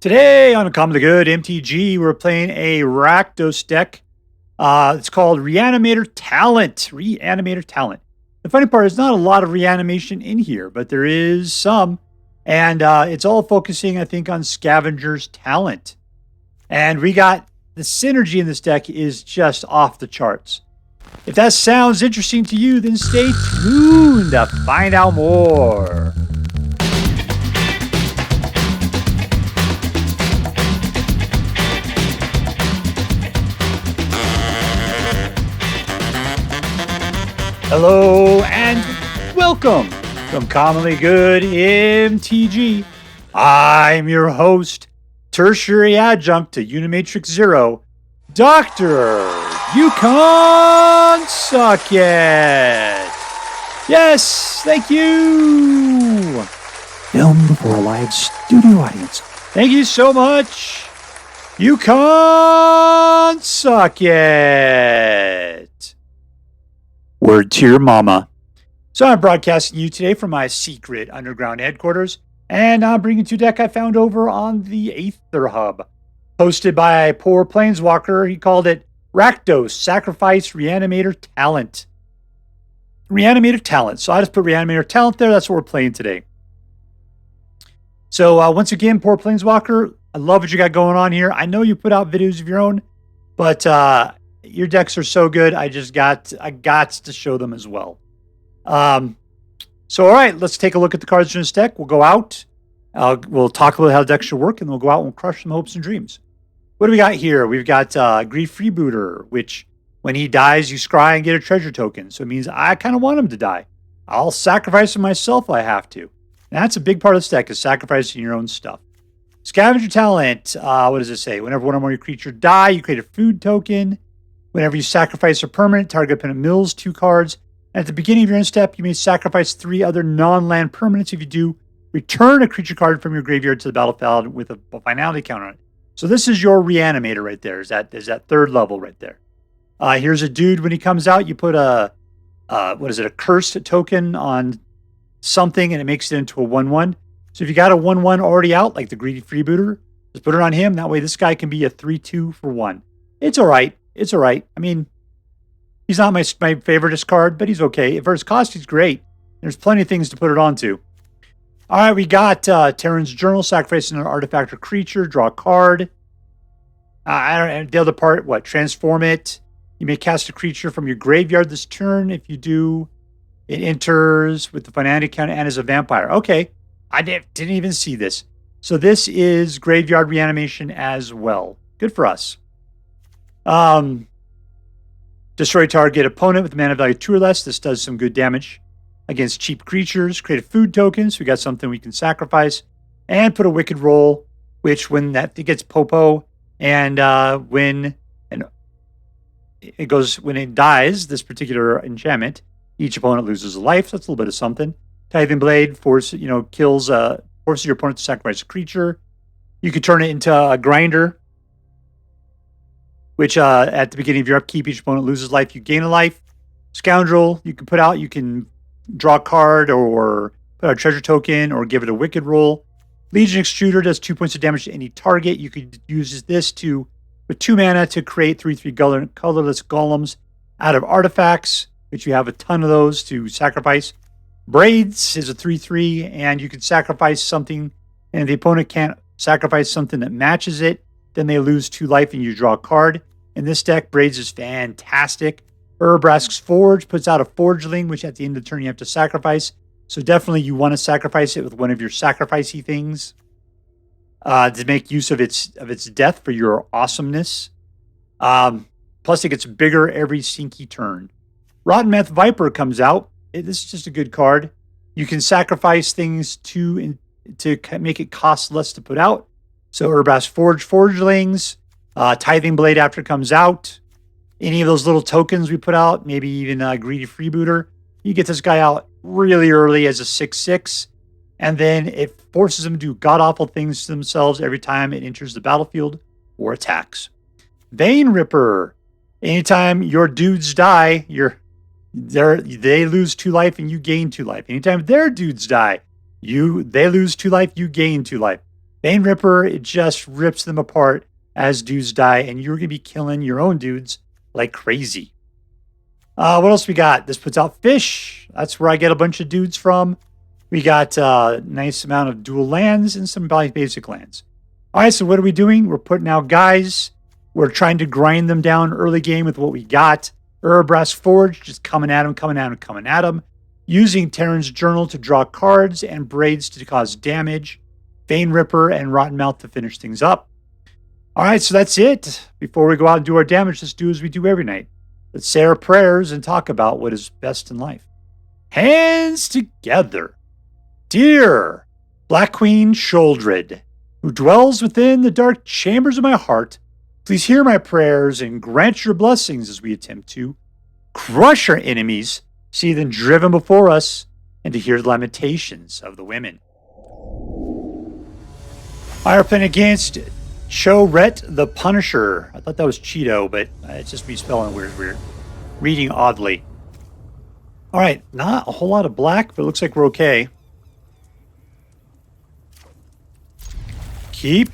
Today on Commonly Good MTG, we're playing a Rakdos deck. It's called Reanimator Talent. Reanimator Talent. The funny part is not a lot of reanimation in here, but there is some. And it's all focusing, I think, on Scavenger's talent. And we got the synergy in this deck is just off the charts. If that sounds interesting to you, then stay tuned to find out more. Hello and welcome from Commonly Good MTG. I'm your host, tertiary adjunct to Unimatrix Zero, Dr. You Can't Suck It. Yes, thank you. Filmed for a live studio audience. Thank you so much. You Can't Suck It. Word to your mama. So I'm broadcasting you today from my secret underground headquarters, and I'm bringing you a deck I found over on the Aether Hub. Hosted by a poor planeswalker, he called it Rakdos Sacrifice Reanimator Talent. Reanimator Talent. So I just put Reanimator Talent there. That's what we're playing today. So once again, poor planeswalker, I love what you got going on here. I know you put out videos of your own, but your decks are so good. I got to show them as well. So all right, let's take a look at the cards in this deck. We'll go out. We'll talk about how the deck should work, and then we'll go out and we'll crush some hopes and dreams. What do we got here? We've got Greedy Freebooter, which when he dies, you scry and get a treasure token. So it means I kind of want him to die. I'll sacrifice him myself if I have to. And that's a big part of this deck, is sacrificing your own stuff. Scavenger Talent. What does it say? Whenever one or more of your creatures die, you create a food token. Whenever you sacrifice a permanent, target opponent mills 2 cards. And at the beginning of your end step, you may sacrifice 3 other non-land permanents. If you do, return a creature card from your graveyard to the battlefield with a finality counter on it. So this is your Reanimator right there. Is that third level right there. Here's a dude. When he comes out, you put a cursed token on something, and it makes it into a 1/1. So if you got a 1/1 already out, like the Greedy Freebooter, just put it on him. That way this guy can be a 3/2 for 1. It's all right. It's all right. I mean, he's not my favoriteest card, but he's okay. For his cost, he's great. There's plenty of things to put it onto. All right, we got Tarrian's Journal, sacrificing an artifact or creature, draw a card. The other part, transform it. You may cast a creature from your graveyard this turn. If you do, it enters with the finality counter and is a vampire. Okay, I didn't even see this. So this is graveyard reanimation as well. Good for us. Destroy target opponent with mana value 2 or less. This does some good damage against cheap creatures. Create a food token, so we got something we can sacrifice. And put a wicked roll, which when that it gets popo, and when it dies, this particular enchantment, each opponent loses a life. So that's a little bit of something. Tithing Blade forces your opponent to sacrifice a creature. You could turn it into a grinder, which at the beginning of your upkeep, each opponent loses life, you gain a life. Scoundrel, you can draw a card or put out a treasure token or give it a wicked roll. Legion Extruder does 2 points of damage to any target. You could use this with 2 mana to create 3/3 colorless golems out of artifacts, which you have a ton of those to sacrifice. Braids is a 3/3, and you can sacrifice something, and if the opponent can't sacrifice something that matches it, then they lose 2 life and you draw a card. In this deck, Braids is fantastic. Urabrask's Forge puts out a Forgeling, which at the end of the turn you have to sacrifice. So definitely you want to sacrifice it with one of your sacrificey things to make use of its death for your awesomeness. Plus it gets bigger every sinky turn. Rottenmouth Viper comes out. This is just a good card. You can sacrifice things to make it cost less to put out. So Urabrask Forgelings, Tithing Blade after it comes out. Any of those little tokens we put out, maybe even Greedy Freebooter. You get this guy out really early as a 6/6, and then it forces them to do god-awful things to themselves every time it enters the battlefield or attacks. Vein Ripper. Anytime your dudes die, they lose 2 life and you gain 2 life. Anytime their dudes die, they lose 2 life, you gain 2 life. Bane Ripper, it just rips them apart as dudes die, and you're going to be killing your own dudes like crazy. What else we got? This puts out fish. That's where I get a bunch of dudes from. We got a nice amount of dual lands and some basic lands. All right, so what are we doing? We're putting out guys. We're trying to grind them down early game with what we got. Urabrask Forge, just coming at them. Using Terran's Journal to draw cards and Braids to cause damage. Bane Ripper and Rottenmouth to finish things up. All right, so that's it. Before we go out and do our damage, let's do as we do every night. Let's say our prayers and talk about what is best in life. Hands together. Dear Black Queen Cho-Rett, who dwells within the dark chambers of my heart, please hear my prayers and grant your blessings as we attempt to crush our enemies, see them driven before us, and to hear the lamentations of the women. I are playing against Cho-Rett the Punisher. I thought that was Cheeto, but it's just me spelling weird. Reading oddly. All right, not a whole lot of black, but it looks like we're okay. Keep.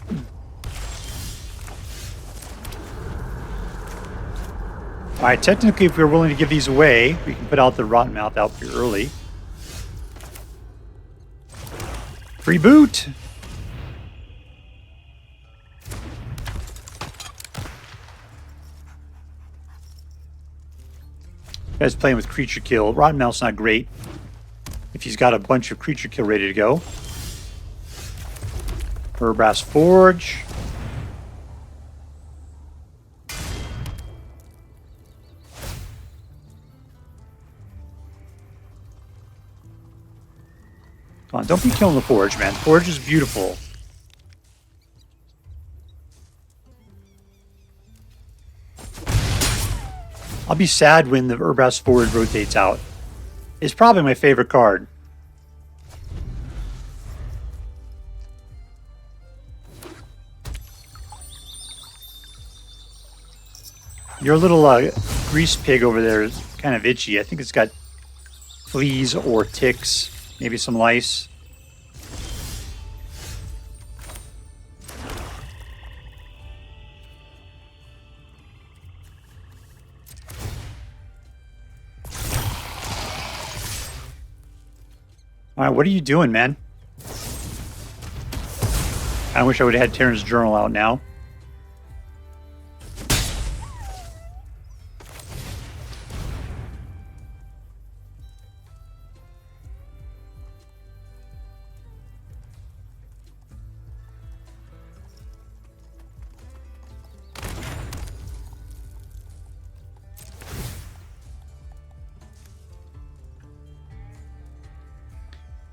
All right, technically, if we're willing to give these away, we can put out the Rottenmouth out pretty early. Free boot. Guy's playing with creature kill. Rottenmouth's not great if he's got a bunch of creature kill ready to go. Urabrask Forge. Come on, don't be killing the Forge, man. Forge is beautiful. I'll be sad when the Urabrask Forge rotates out. It's probably my favorite card. Your little grease pig over there is kind of itchy. I think it's got fleas or ticks, maybe some lice. All right, what are you doing, man? I wish I would have had Terran's Journal out now.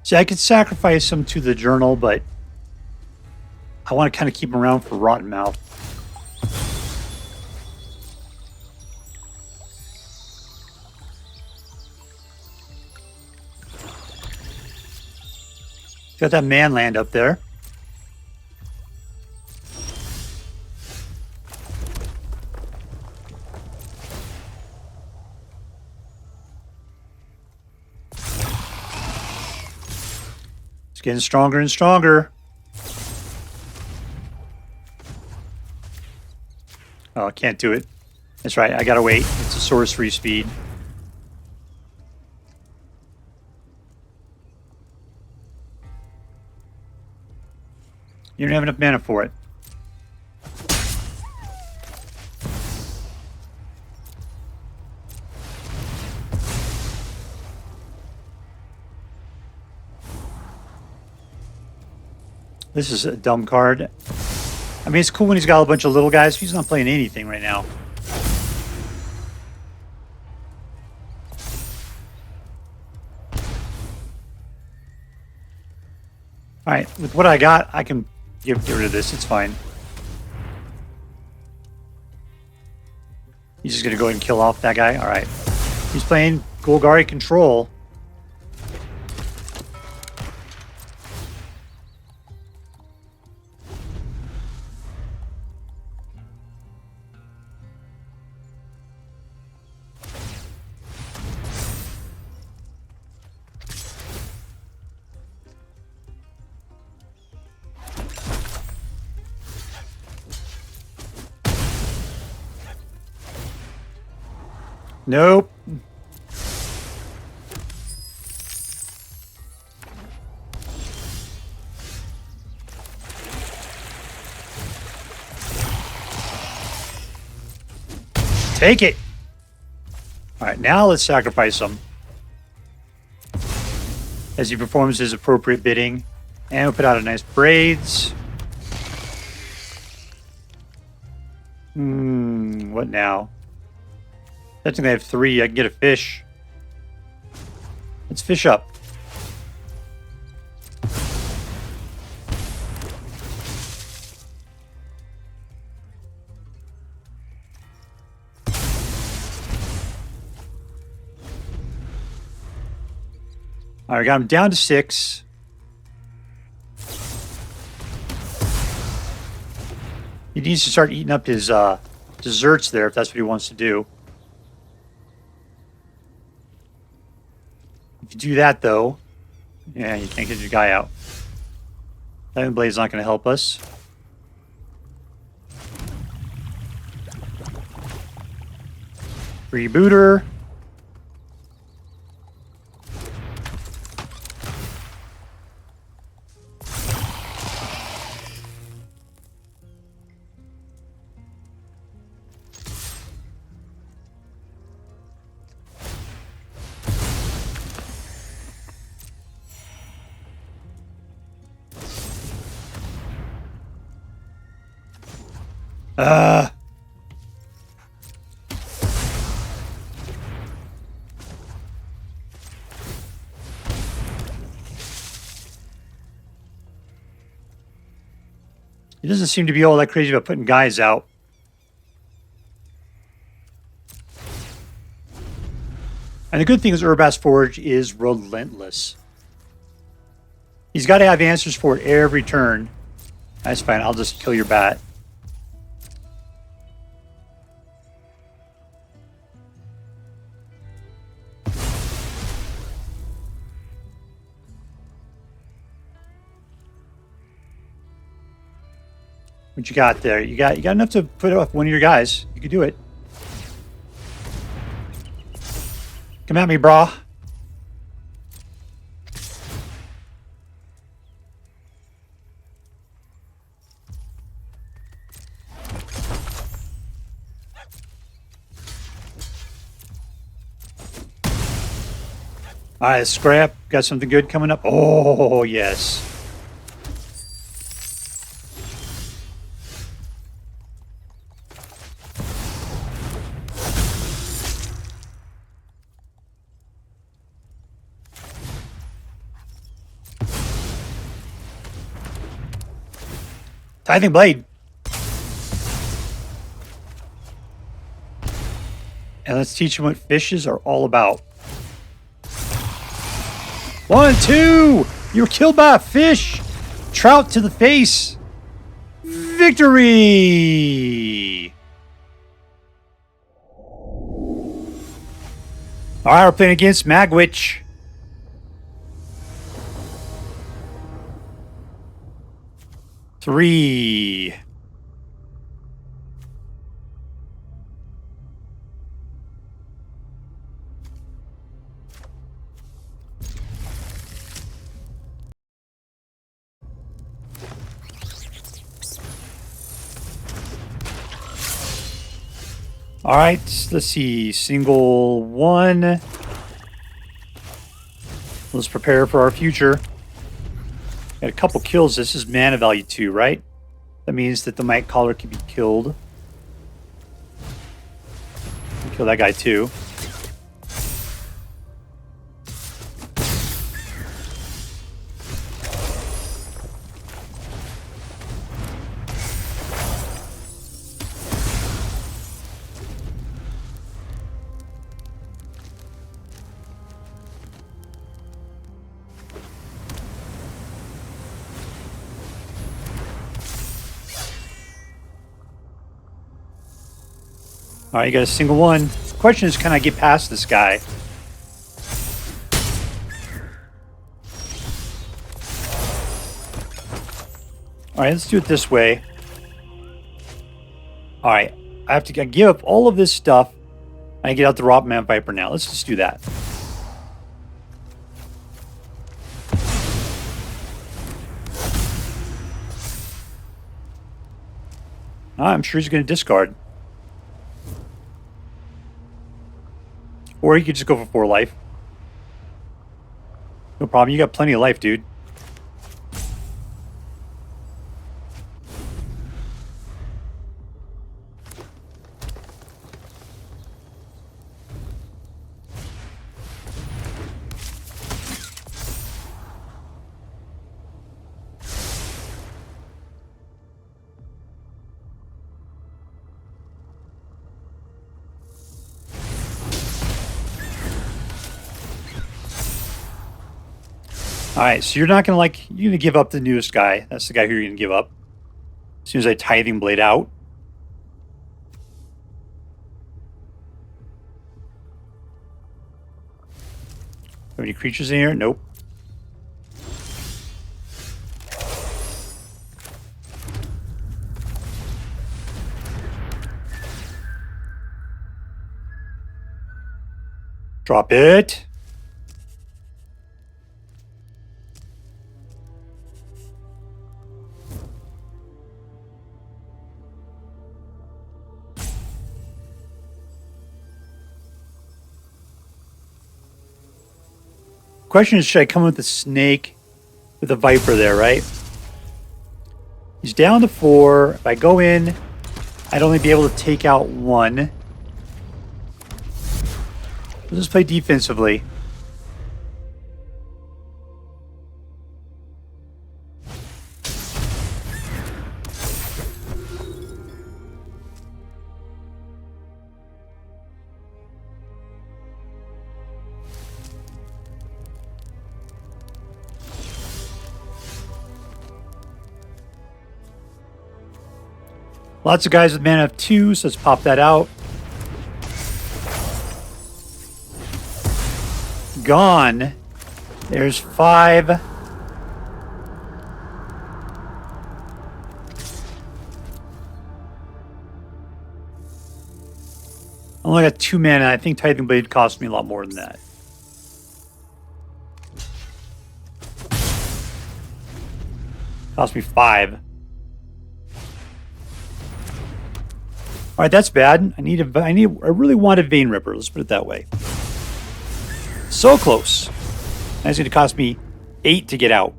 See, I could sacrifice him to the journal, but I want to kind of keep him around for Rottenmouth. Got that man land up there. Getting stronger and stronger. Oh, I can't do it. That's right, I gotta wait. It's a source free speed. You don't have enough mana for it. This is a dumb card. I mean, it's cool when he's got a bunch of little guys. He's not playing anything right now. All right, with what I got, I can get rid of this. It's fine. He's just going to go ahead and kill off that guy. All right. He's playing Golgari Control. Nope. Take it. All right, now let's sacrifice him as he performs his appropriate bidding. And we'll put out a nice Braids. What now? I think I have 3. I can get a fish. Let's fish up. All right, got him down to 6. He needs to start eating up his desserts there if that's what he wants to do. If you do that, though, yeah, you can't get your guy out. Tithing Blade's not going to help us. Freebooter. He doesn't seem to be all that crazy about putting guys out. And the good thing is Urabrask Forge is relentless. He's got to have answers for it every turn. That's fine. I'll just kill your bat. What you got there? You got enough to put up one of your guys. You can do it. Come at me, brah. All right, scrap. Got something good coming up. Oh, yes. Tithing Blade. And let's teach them what fishes are all about. 1, 2! You were killed by a fish! Trout to the face! Victory! Alright, we're playing against Magwich. Three. All right, let's see. Single 1. Let's prepare for our future. Got a couple kills. This is mana value 2, right? That means that the Might Caller can be killed. Kill that guy too. All right, you got a single 1. The question is, can I get past this guy? All right, let's do it this way. All right, I have to give up all of this stuff. I get out the Rottenmouth Viper now. Let's just do that. I'm sure he's going to discard. Or he could just go for 4 life. No problem. You got plenty of life, dude. Alright, so you're not going to you're going to give up the newest guy. That's the guy who you're going to give up. As soon as I Tithing Blade out. Have any creatures in here? Nope. Drop it. Question is, should I come with the snake with the Viper there, right? He's down to 4. If I go in, I'd only be able to take out 1. Let's just play defensively. Lots of guys with mana of 2, so let's pop that out. Gone. There's 5. I only got 2 mana. I think Tithing Blade cost me a lot more than that. Cost me 5. All right, that's bad. I really wanted Vein Ripper. Let's put it that way. So close. That's going to cost me 8 to get out.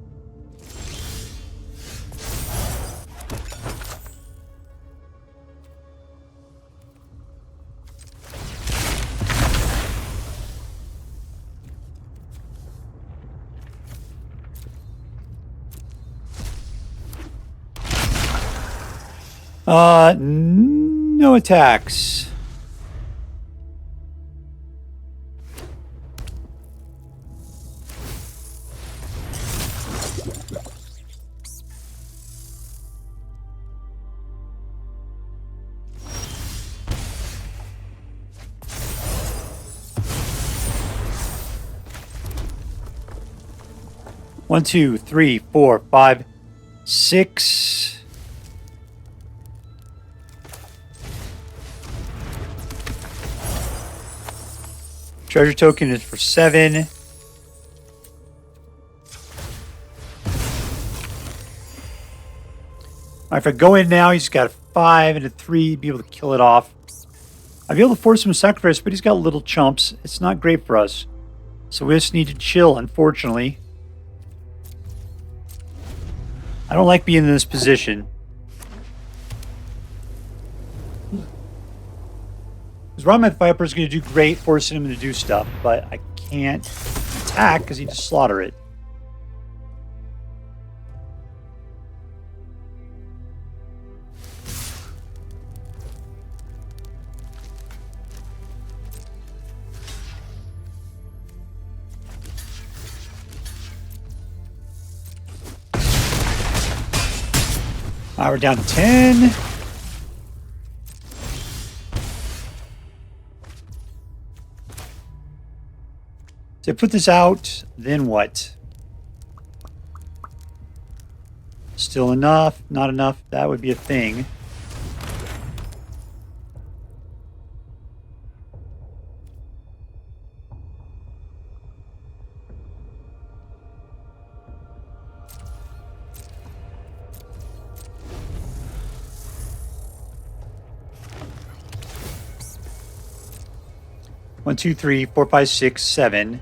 No attacks. One, 2, 3, 4, 5, 6. Treasure token is for 7. All right, if I go in now, he's got a 5 and a 3, be able to kill it off. I'd be able to force him to sacrifice, but he's got little chumps. It's not great for us. So we just need to chill, unfortunately. I don't like being in this position. Because Rottenmouth Viper is going to do great, forcing him to do stuff, but I can't attack because he just slaughter it. All right, we're down to 10. So I put this out, then what? Still enough? Not enough? That would be a thing. 1, 2, 3, 4, 5, 6, 7.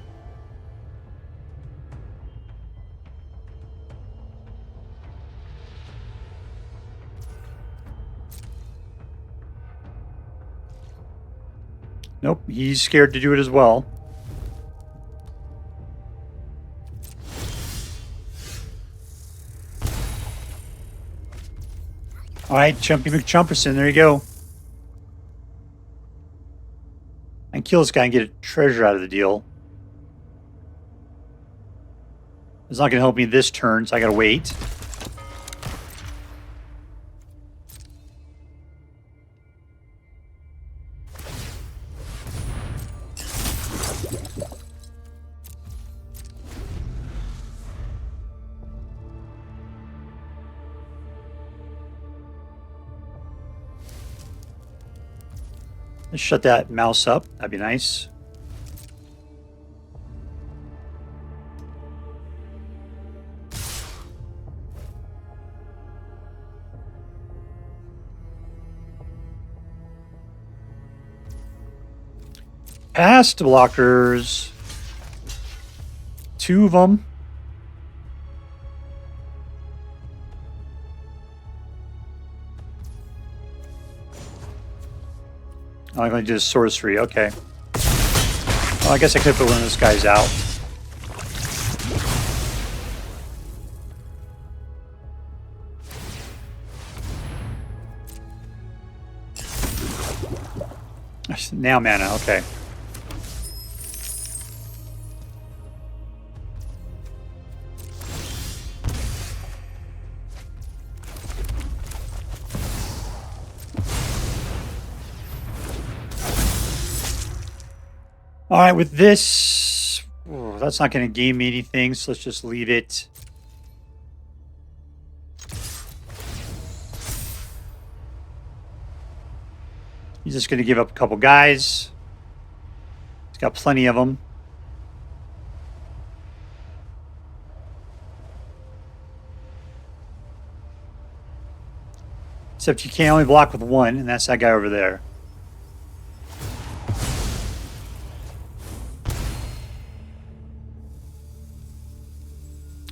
Nope, he's scared to do it as well. All right, Chumpy McChumperson, there you go. I can kill this guy and get a treasure out of the deal. It's not going to help me this turn, so I got to wait. Let's shut that mouse up. That'd be nice. Past blockers. 2 of them. I'm going to do sorcery. Okay. Well, I guess I could put one of those guys out. Now mana. Okay. All right, with this, that's not going to gain me anything, so let's just leave it. He's just going to give up a couple guys. He's got plenty of them. Except you can only block with 1, and that's that guy over there.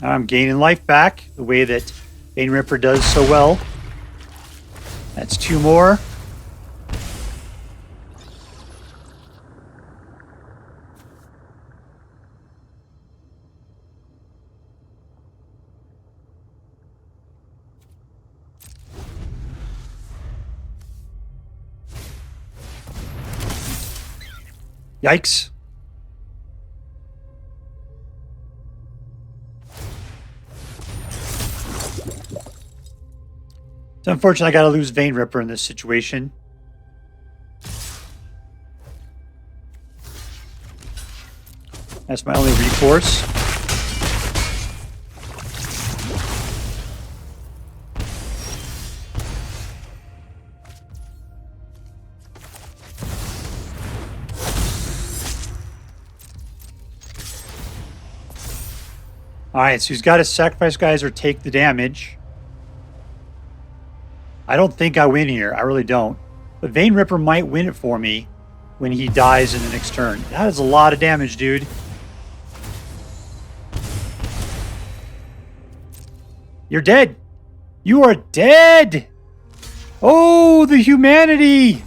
I'm gaining life back the way that Bane Ripper does so well. That's 2 more. Yikes. It's unfortunate I got to lose Vein Ripper in this situation. That's my only recourse. Alright, so he's got to sacrifice guys or take the damage. I don't think I win here. I really don't. But Vein Ripper might win it for me when he dies in the next turn. That is a lot of damage, dude. You're dead. You are dead. Oh, the humanity.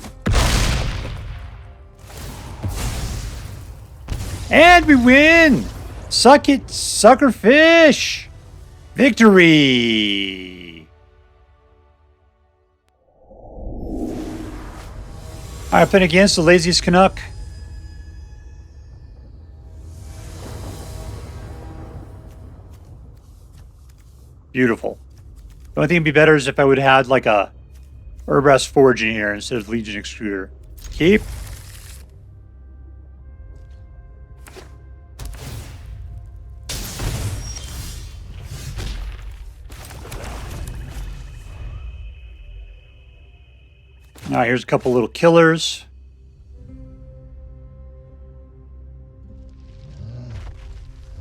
And we win. Suck it, sucker fish. Victory. All right, playing against the Laziest Canuck. Beautiful. The only thing would be better is if I would have had like a Urabrask Forge in here instead of Legion Extruder. Keep. All right, here's a couple little killers.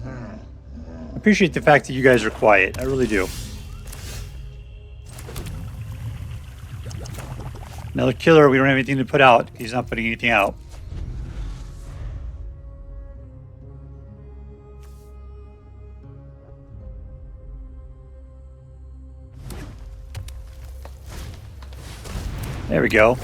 I appreciate the fact that you guys are quiet. I really do. Another killer we don't have anything to put out. He's not putting anything out. There we go.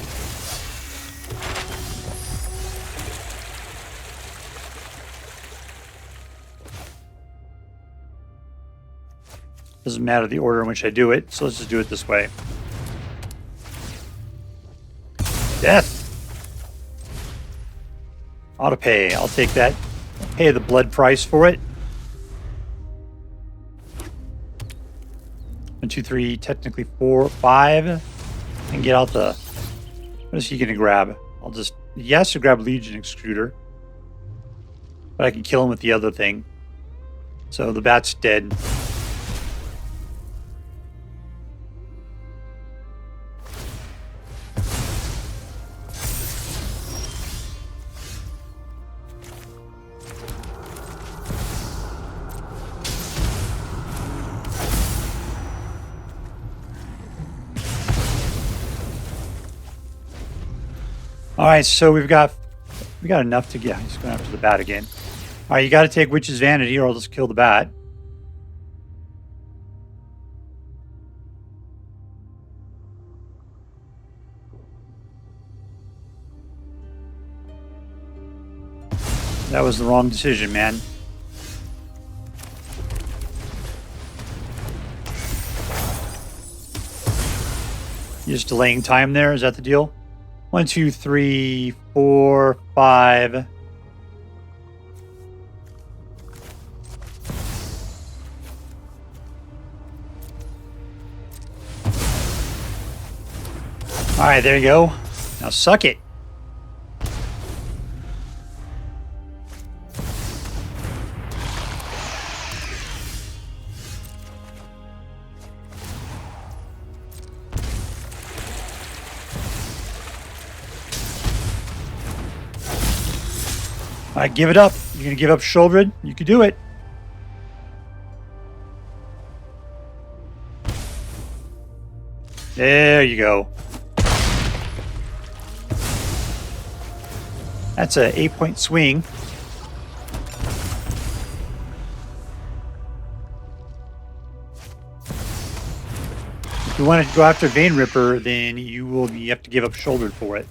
Doesn't matter the order in which I do it, so let's just do it this way. Death! Auto pay. I'll take that. I'll pay the blood price for it. 1, 2, 3, technically 4, 5. And get out the... What is he going to grab? I'll just... He has to grab Legion Extruder. But I can kill him with the other thing. So the bat's dead. All right, so we got enough to get. He's going after the bat again. All right, you got to take Witch's Vanity, or I'll just kill the bat. That was the wrong decision, man. You're just delaying time there. Is that the deal? 1, 2, 3, 4, 5. All right, there you go. Now suck it. All right, give it up. You're going to give up Cho-Rett? You can do it. There you go. That's an 8-point swing. If you want to go after Vein Ripper, then you have to give up Cho-Rett for it.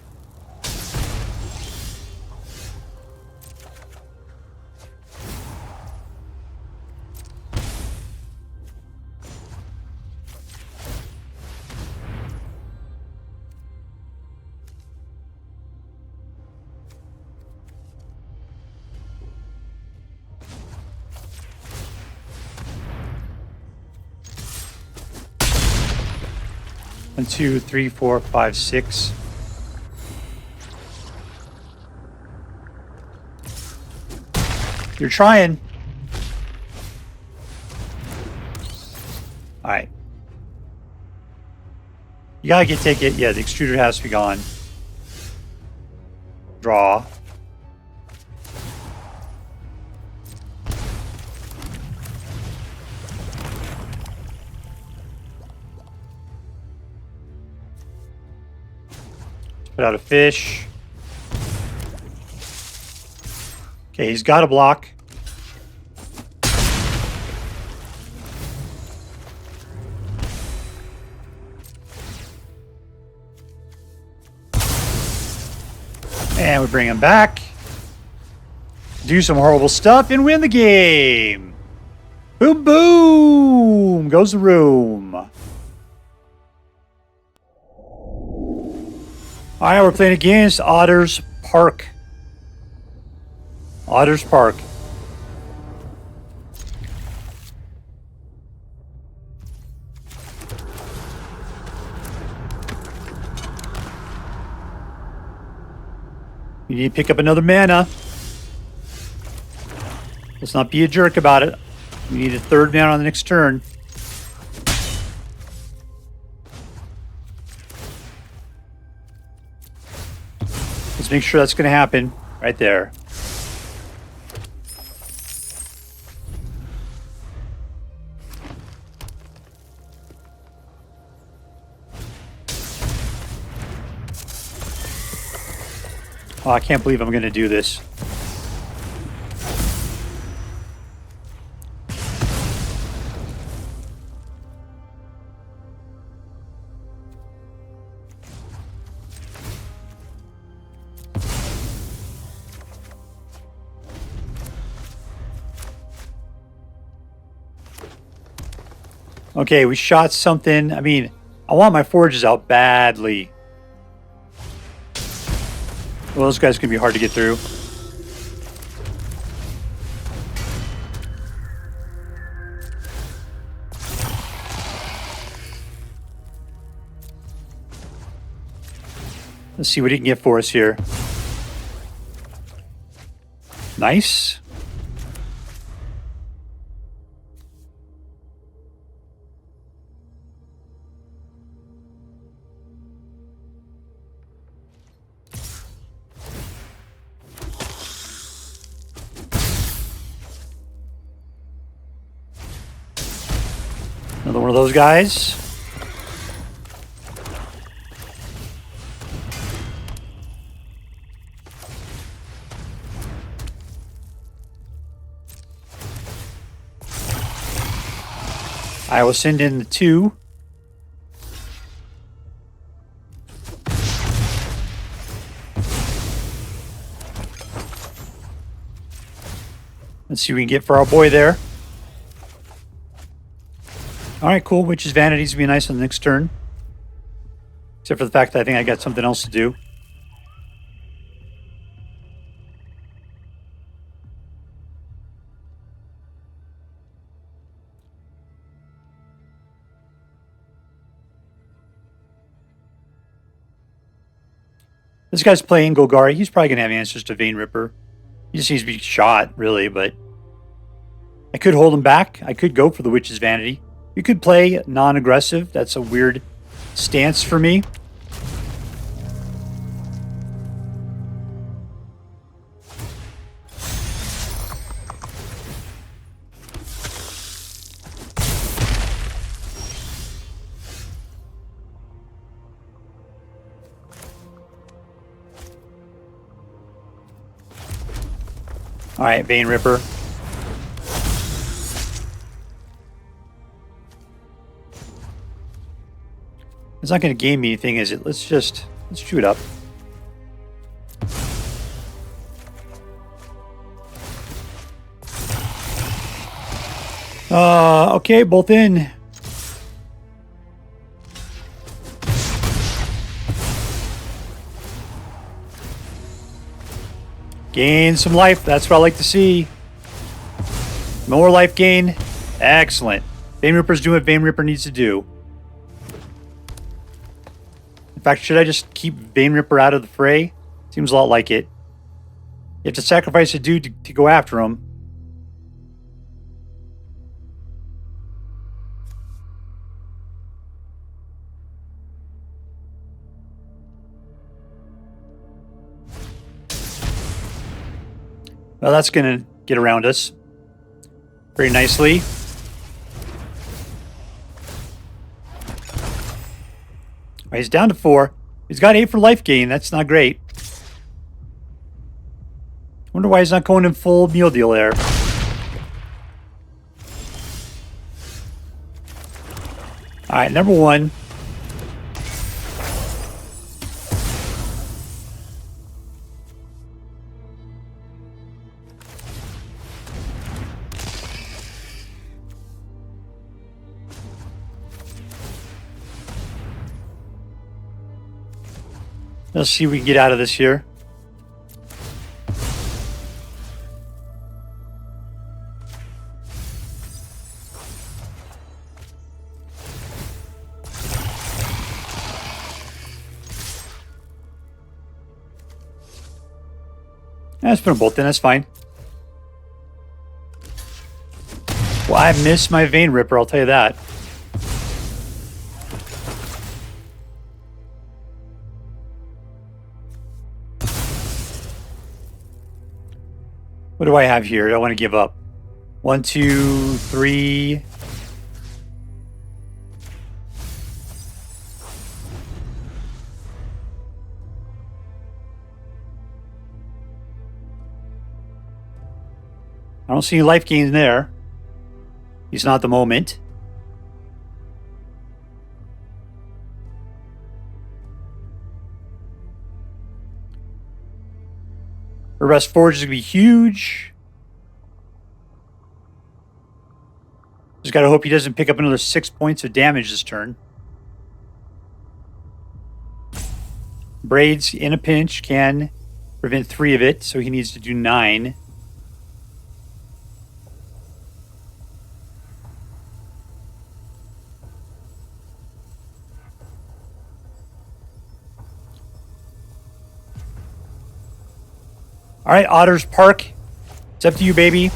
One, 2, 3, 4, 5, 6. You're trying. All right. You gotta take it. Yeah, the extruder has to be gone. Draw. Put out a fish. Okay, he's got a block. And we bring him back. Do some horrible stuff and win the game. Boom, boom. Goes the room. All right, we're playing against Otterspark. Otterspark. You need to pick up another mana. Let's not be a jerk about it. We need a third mana on the next turn. Let's make sure that's going to happen right there. Oh, I can't believe I'm going to do this. Okay, we shot something. I mean, I want my forges out badly. Well, those guys can be hard to get through. Let's see what he can get for us here. Nice. Another one of those guys. I will send in the 2. Let's see what we can get for our boy there. All right, cool. Witch's Vanity's gonna be nice on the next turn. Except for the fact that I think I got something else to do. This guy's playing Golgari. He's probably going to have answers to Vein Ripper. He just needs to be shot, really, but I could hold him back. I could go for the Witch's Vanity. You could play non-aggressive. That's a weird stance for me. All right, Vein Ripper. It's not going to gain me anything, is it? Let's shoot up. Okay, both in. Gain some life. That's what I like to see. More life gain. Excellent. Vein Ripper's doing what Vein Ripper needs to do. In fact, should I just keep Vein Ripper out of the fray? Seems a lot like it. You have to sacrifice a dude to go after him. Well, that's going to get around us very nicely. All right, he's down to 4. He's got 8 for life gain. That's not great. Wonder why he's not going in full meal deal there. All right, number 1. Let's see if we can get out of this here. Let's put them both in. That's fine. Well, I missed my Vein Ripper, I'll tell you that. What do I have here? I don't want to give up. 1, 2, 3. I don't see any life gains there. He's not at the moment. Urabrask Forge is going to be huge. There's Just gotta hope he doesn't pick up another 6 points of damage this turn. Braids, in a pinch, can prevent 3 of it, so he needs to do 9. All right, Otterspark. It's up to you, baby.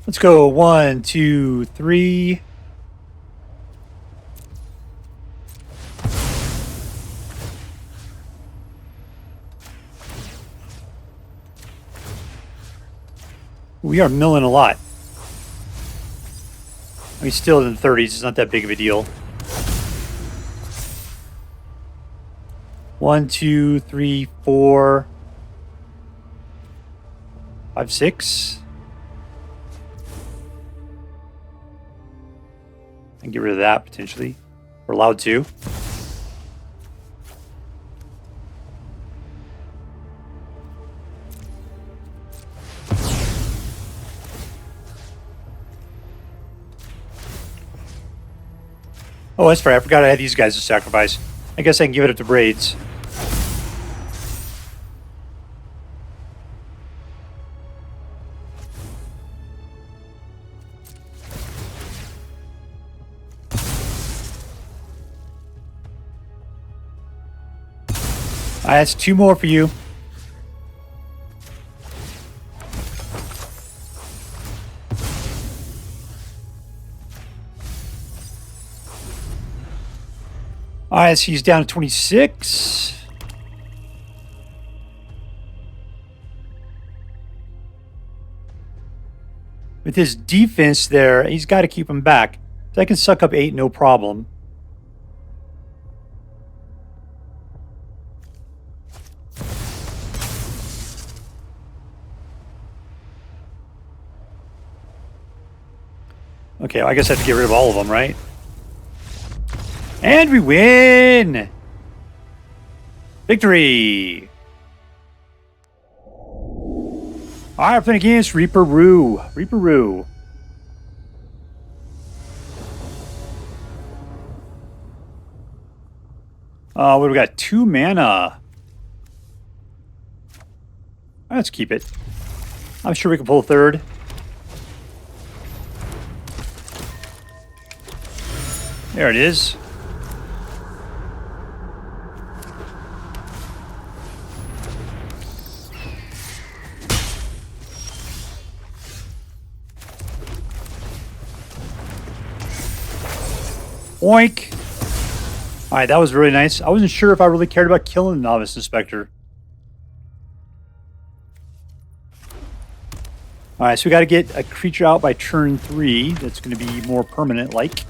Let's go 1, 2, 3. We are milling a lot. I mean, still in the 30s. It's not that big of a deal. 1, 2, 3, 4, 5, 6. And get rid of that, potentially. We're allowed to. Oh, that's right. I forgot I had these guys to sacrifice. I guess I can give it up to Braids. That's 2 more for you. All right, so he's down to 26. With his defense there, he's got to keep him back. So I can suck up 8, no problem. Okay, well, I guess I have to get rid of all of them, right? And we win! Victory! Alright, playing against ReaperRue. ReaperRue. What do we got? 2 mana. Let's keep it. I'm sure we can pull a 3rd. There it is. Oink. All right, that was really nice. I wasn't sure if I really cared about killing the Novice Inspector. All right, so we got to get a creature out by turn 3. That's going to be more permanent-like.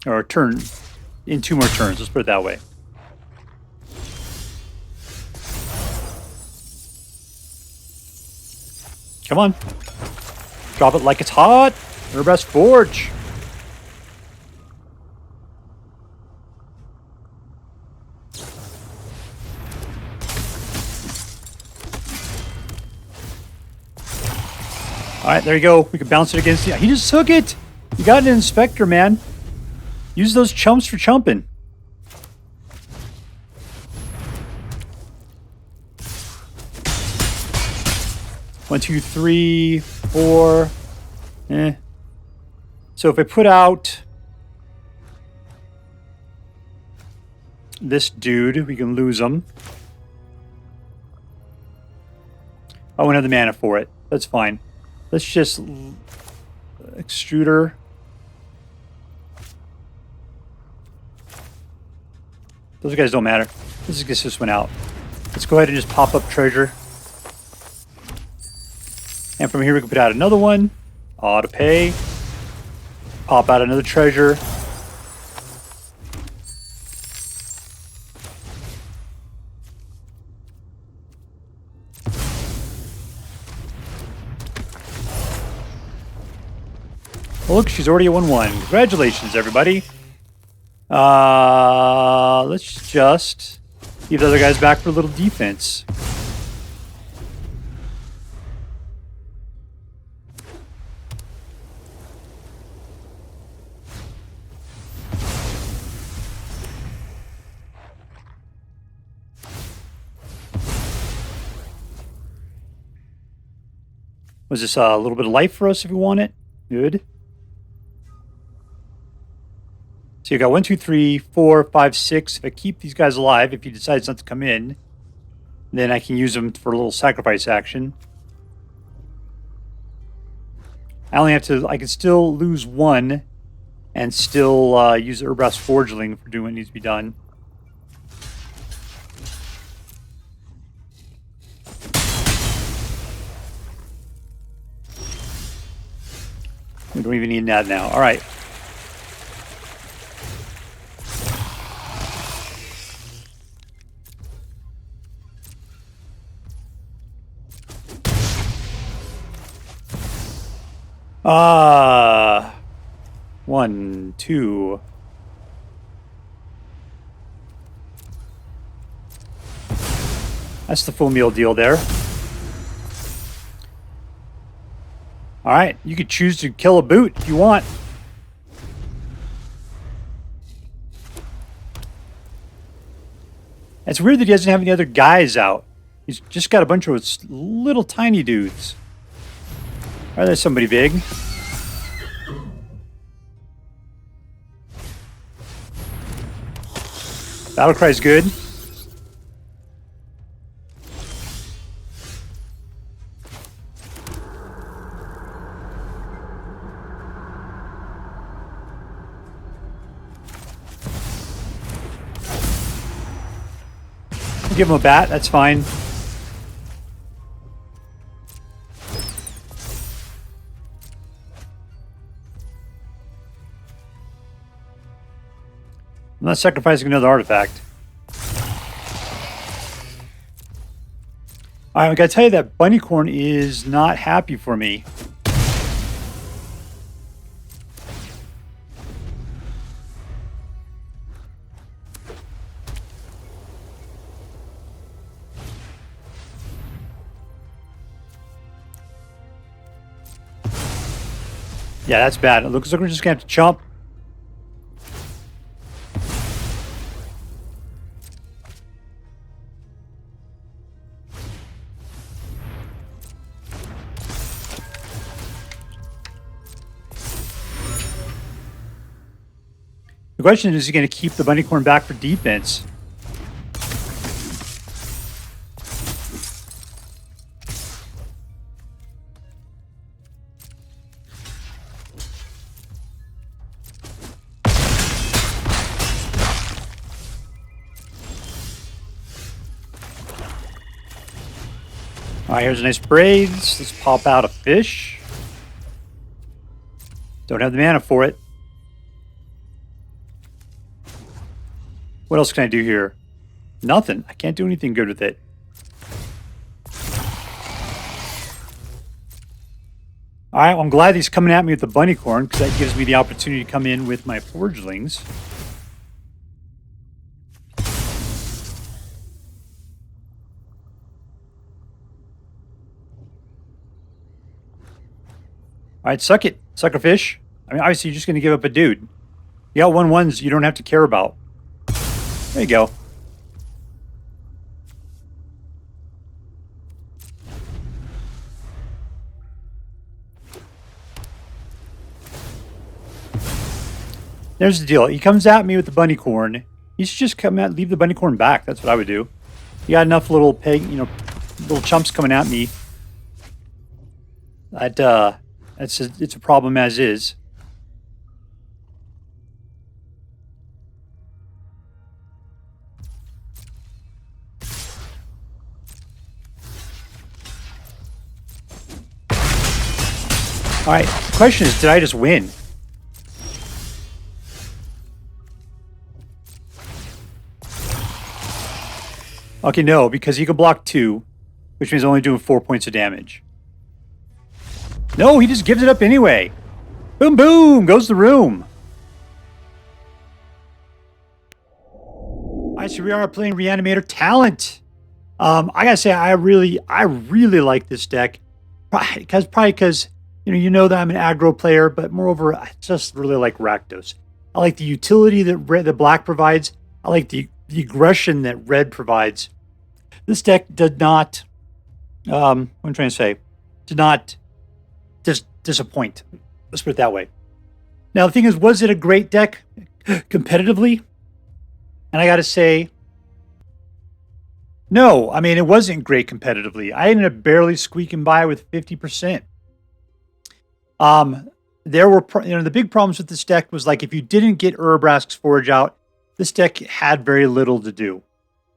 Or a turn in 2 more turns. Let's put it that way. Come on. Drop it like it's hot. Urabrask Forge. All right, there you go. We can bounce it against. Yeah, he just took it. You got an Inspector, man. Use those chumps for chumping. One, two, three, 4. So if I put out this dude, we can lose him. I won't have the mana for it. That's fine. Let's just Extruder. Those guys don't matter. Let's just get this one out. Let's go ahead and just pop up treasure. And from here we can put out another one. Auto pay. Pop out another treasure. Well, look, she's already at 1-1. Congratulations, everybody. Let's just give the other guys back for a little defense. Was this a little bit of life for us if we want it? Good. So you got 1, 2, 3, 4, 5, 6. If I keep these guys alive, if he decides not to come in, then I can use them for a little sacrifice action. I only have to, I can still lose 1 and still use the Urabrask Forgeling for doing what needs to be done. We don't even need that now. All right. Ah, 1, 2. That's the full meal deal there. All right, you could choose to kill a boot if you want. It's weird that he doesn't have any other guys out. He's just got a bunch of little tiny dudes. Or there's somebody big. Battlecry's good. Give him a bat, that's fine. I'm not sacrificing another artifact. Alright, I gotta tell you that Bunnycorn is not happy for me. Yeah, that's bad. It looks like we're just gonna have to chump. The question is he going to keep the Bunnycorn back for defense? All right, here's a nice Braids. Let's pop out a fish. Don't have the mana for it. What else can I do here? Nothing. I can't do anything good with it. All right, well, I'm glad he's coming at me with the Bunnycorn because that gives me the opportunity to come in with my Forgelings. All right, suck it, suckerfish. I mean, obviously, you're just going to give up a dude. You got 1/1s you don't have to care about. There you go. There's the deal. He comes at me with the Bunnycorn. He should just come at, leave the Bunnycorn back. That's what I would do. You got enough little little chumps coming at me. That it's a problem as is. All right, the question is, did I just win? Okay, no, because he could block 2, which means only doing 4 points of damage. No, he just gives it up anyway. Boom, boom, goes the room. All right, so we are playing Reanimator Talent. I gotta say, I really like this deck. Probably because you know that I'm an aggro player, but moreover, I just really like Rakdos. I like the utility that black provides. I like the aggression that red provides. This deck did not, what I'm trying to say, did not disappoint. Let's put it that way. Now, the thing is, was it a great deck competitively? And I got to say, no. I mean, it wasn't great competitively. I ended up barely squeaking by with 50%. There were, the big problems with this deck was like if you didn't get Urabrask's Forge out, this deck had very little to do.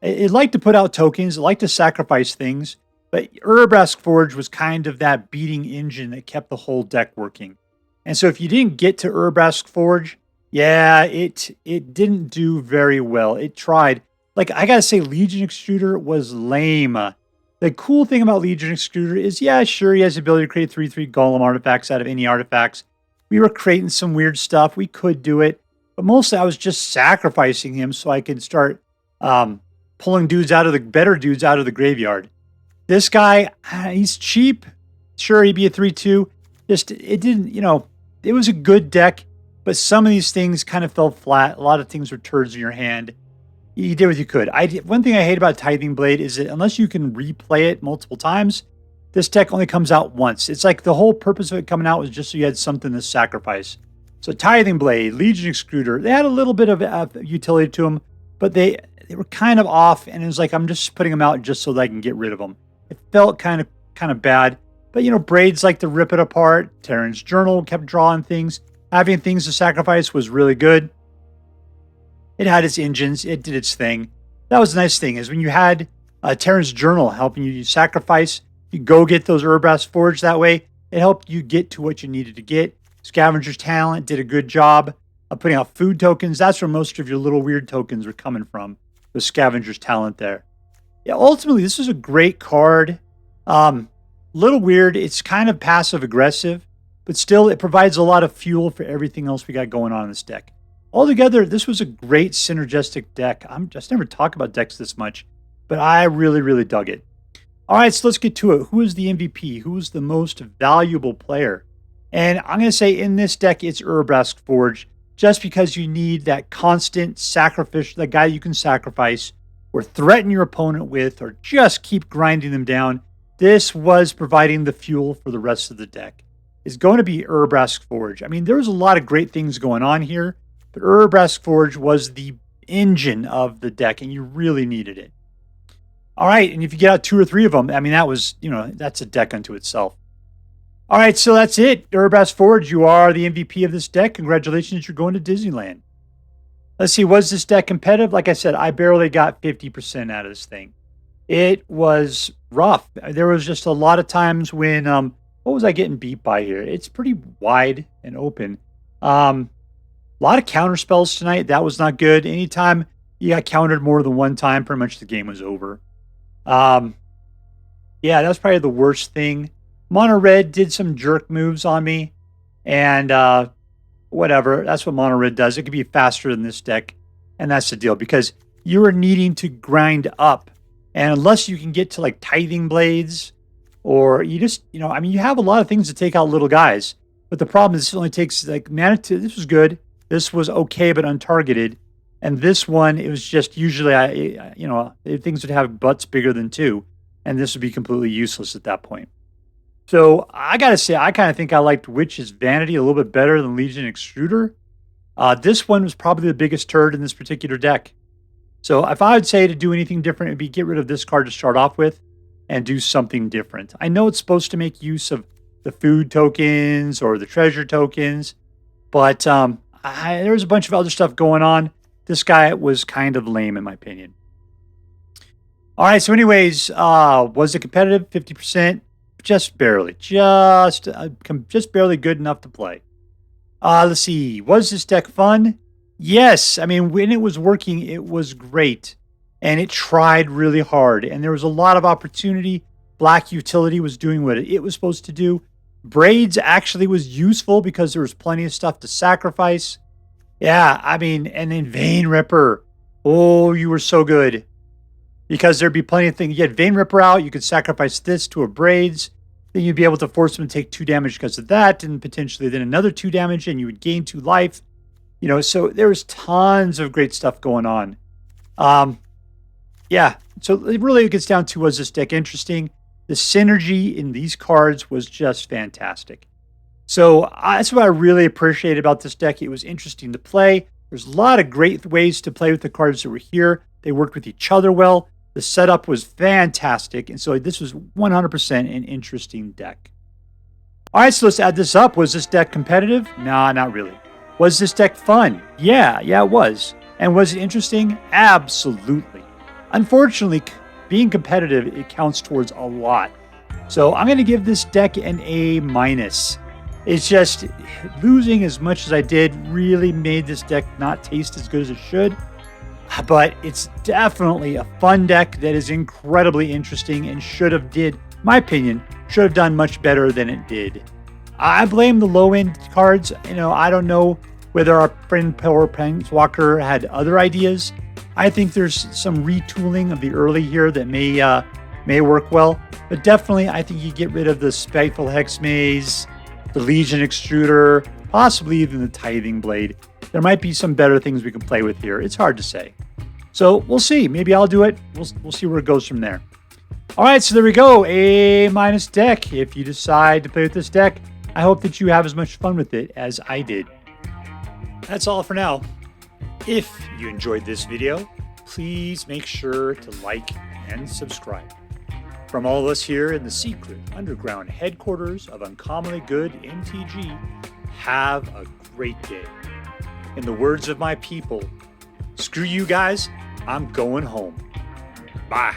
It liked to put out tokens, it liked to sacrifice things, but Urabrask Forge was kind of that beating engine that kept the whole deck working. And so if you didn't get to Urabrask Forge, yeah, it didn't do very well. It tried. Like, I gotta say, Legion Extruder was lame. The cool thing about Legion Extruder is, yeah, sure, he has the ability to create 3/3 Golem artifacts out of any artifacts. We were creating some weird stuff. We could do it. But mostly I was just sacrificing him so I could start pulling better dudes out of the graveyard. This guy, he's cheap. Sure, he'd be a 3/2. Just, it didn't, it was a good deck, but some of these things kind of fell flat. A lot of things were turds in your hand. You did what you could. One thing I hate about Tithing Blade is that unless you can replay it multiple times, this deck only comes out once. It's like the whole purpose of it coming out was just so you had something to sacrifice. So Tithing Blade, Legion Extruder, they had a little bit of utility to them, but they were kind of off, and it was like I'm just putting them out just so that I can get rid of them. It felt kind of bad, but Braids like to rip it apart. Tarrian's Journal kept drawing things. Having things to sacrifice was really good. It had its engines. It did its thing. That was the nice thing, is when you had Tarrian's Journal helping you sacrifice, you go get those Urabrask Forge that way. It helped you get to what you needed to get. Scavenger's Talent did a good job of putting out food tokens. That's where most of your little weird tokens were coming from, the Scavenger's Talent there. Yeah, ultimately, this is a great card. Little weird. It's kind of passive-aggressive, but still, it provides a lot of fuel for everything else we got going on in this deck. Altogether, this was a great synergistic deck. I'm just never talk about decks this much, but I really, really dug it. All right, so let's get to it. Who is the MVP? Who is the most valuable player? And I'm going to say in this deck, it's Urabrask Forge, just because you need that constant sacrifice, the guy you can sacrifice or threaten your opponent with, or just keep grinding them down. This was providing the fuel for the rest of the deck. It's going to be Urabrask Forge. I mean, there was a lot of great things going on here, but Urabrask Forge was the engine of the deck, and you really needed it. All right, and if you get out 2 or 3 of them, I mean, that was, that's a deck unto itself. All right, so that's it. Urabrask Forge, you are the MVP of this deck. Congratulations, you're going to Disneyland. Let's see, was this deck competitive? Like I said, I barely got 50% out of this thing. It was rough. There was just a lot of times when, what was I getting beat by here? It's pretty wide and open. A lot of counter spells tonight. That was not good. Anytime you got countered more than one time, pretty much the game was over. Yeah, that was probably the worst thing. Mono Red did some jerk moves on me, and whatever. That's what Mono Red does. It could be faster than this deck, and that's the deal, because you are needing to grind up, and unless you can get to like Tithing Blades, or you just, I mean, you have a lot of things to take out little guys, but the problem is this only takes like mana to, this was good. This was okay, but untargeted. And this one, it was just usually, things would have butts bigger than 2, and this would be completely useless at that point. So I got to say, I kind of think I liked Witch's Vanity a little bit better than Legion Extruder. This one was probably the biggest turd in this particular deck. So if I would say to do anything different, it'd be get rid of this card to start off with and do something different. I know it's supposed to make use of the food tokens or the treasure tokens, but there's a bunch of other stuff going on. This guy was kind of lame, in my opinion. All right, so anyways, was it competitive? 50%. just barely. Just barely good enough to play. Let's see. Was this deck fun? Yes. I mean, when it was working, it was great. And it tried really hard. And there was a lot of opportunity. Black utility was doing what it was supposed to do. Braids actually was useful because there was plenty of stuff to sacrifice. Yeah, I mean, and then Vein Ripper. Oh, you were so good. Because there'd be plenty of things. You had Vein Ripper out. You could sacrifice this to a Braids. Then you'd be able to force them to take 2 damage because of that. And potentially then another 2 damage. And you would gain 2 life. You know, so there was tons of great stuff going on. Yeah, so it really gets down to, was this deck interesting? The synergy in these cards was just fantastic. So that's what I really appreciate about this deck. It was interesting to play. There's a lot of great ways to play with the cards that were here. They worked with each other well. The setup was fantastic. And so this was 100% an interesting deck. All right, so let's add this up. Was this deck competitive? Nah, not really. Was this deck fun? Yeah, it was. And was it interesting? Absolutely. Unfortunately, being competitive, it counts towards a lot. So I'm going to give this deck an A-. It's just losing as much as I did really made this deck not taste as good as it should. But it's definitely a fun deck that is incredibly interesting and should have my opinion, should have done much better than it did. I blame the low-end cards. You know, I don't know whether our friend PobrePlaninauta had other ideas. I think there's some retooling of the early here that may work well. But definitely, I think you get rid of the Spiteful Hexmage, the Legion Extruder, possibly even the Tithing Blade. There might be some better things we can play with here. It's hard to say. So we'll see. Maybe I'll do it. We'll see where it goes from there. All right, so there we go. A- deck. If you decide to play with this deck, I hope that you have as much fun with it as I did. That's all for now. If you enjoyed this video, please make sure to like and subscribe. From all of us here in the secret underground headquarters of Uncommonly Good MTG, have a great day. In the words of my people, screw you guys, I'm going home. Bye.